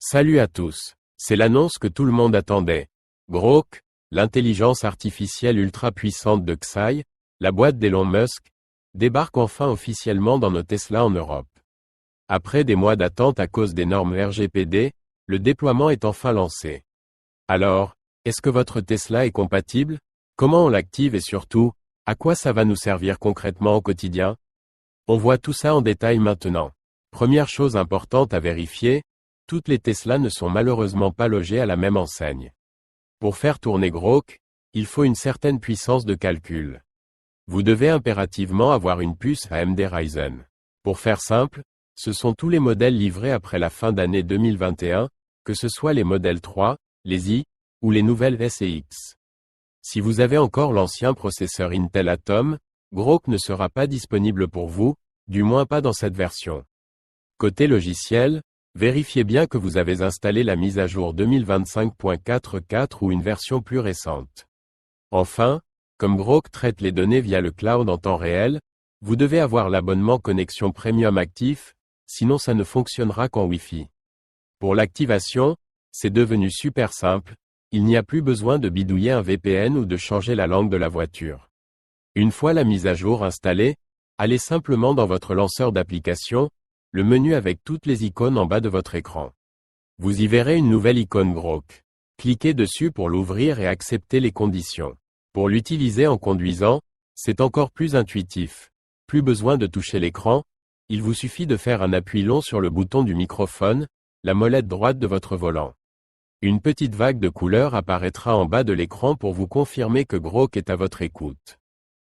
Salut à tous. C'est l'annonce que tout le monde attendait. Grok, l'intelligence artificielle ultra puissante de Xai, la boîte d'Elon Musk, débarque enfin officiellement dans nos Tesla en Europe. Après des mois d'attente à cause des normes RGPD, le déploiement est enfin lancé. Alors, est-ce que votre Tesla est compatible? Comment on l'active et surtout, à quoi ça va nous servir concrètement au quotidien? On voit tout ça en détail maintenant. Première chose importante à vérifier, toutes les Tesla ne sont malheureusement pas logées à la même enseigne. Pour faire tourner Grok, il faut une certaine puissance de calcul. Vous devez impérativement avoir une puce AMD Ryzen. Pour faire simple, ce sont tous les modèles livrés après la fin d'année 2021, que ce soit les modèles 3, les i, ou les nouvelles S et X. Si vous avez encore l'ancien processeur Intel Atom, Grok ne sera pas disponible pour vous, du moins pas dans cette version. Côté logiciel, vérifiez bien que vous avez installé la mise à jour 2025.44 ou une version plus récente. Enfin, comme Grok traite les données via le cloud en temps réel, vous devez avoir l'abonnement connexion premium actif, sinon ça ne fonctionnera qu'en Wi-Fi. Pour l'activation, c'est devenu super simple, il n'y a plus besoin de bidouiller un VPN ou de changer la langue de la voiture. Une fois la mise à jour installée, allez simplement dans votre lanceur d'applications, le menu avec toutes les icônes en bas de votre écran. Vous y verrez une nouvelle icône Grok. Cliquez dessus pour l'ouvrir et accepter les conditions. Pour l'utiliser en conduisant, c'est encore plus intuitif. Plus besoin de toucher l'écran, il vous suffit de faire un appui long sur le bouton du microphone, la molette droite de votre volant. Une petite vague de couleur apparaîtra en bas de l'écran pour vous confirmer que Grok est à votre écoute.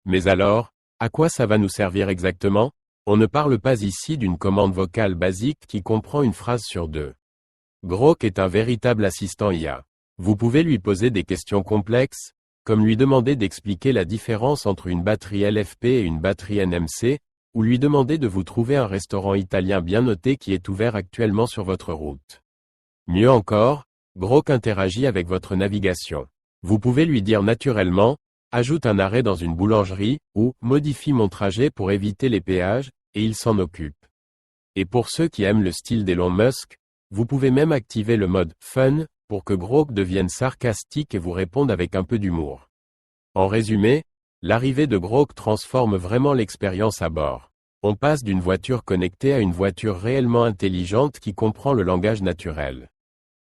Mais alors, à quoi ça va nous servir exactement? On ne parle pas ici d'une commande vocale basique qui comprend une phrase sur deux. Grok est un véritable assistant IA. Vous pouvez lui poser des questions complexes, comme lui demander d'expliquer la différence entre une batterie LFP et une batterie NMC, ou lui demander de vous trouver un restaurant italien bien noté qui est ouvert actuellement sur votre route. Mieux encore, Grok interagit avec votre navigation. Vous pouvez lui dire naturellement, ajoute un arrêt dans une boulangerie, ou modifie mon trajet pour éviter les péages, et il s'en occupe. Et pour ceux qui aiment le style d'Elon Musk, vous pouvez même activer le mode Fun, pour que Grok devienne sarcastique et vous réponde avec un peu d'humour. En résumé, l'arrivée de Grok transforme vraiment l'expérience à bord. On passe d'une voiture connectée à une voiture réellement intelligente qui comprend le langage naturel.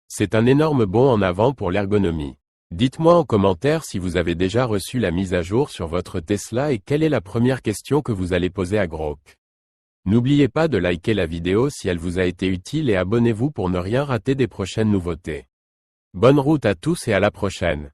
C'est un énorme bond en avant pour l'ergonomie. Dites-moi en commentaire si vous avez déjà reçu la mise à jour sur votre Tesla et quelle est la première question que vous allez poser à Grok. N'oubliez pas de liker la vidéo si elle vous a été utile et abonnez-vous pour ne rien rater des prochaines nouveautés. Bonne route à tous et à la prochaine.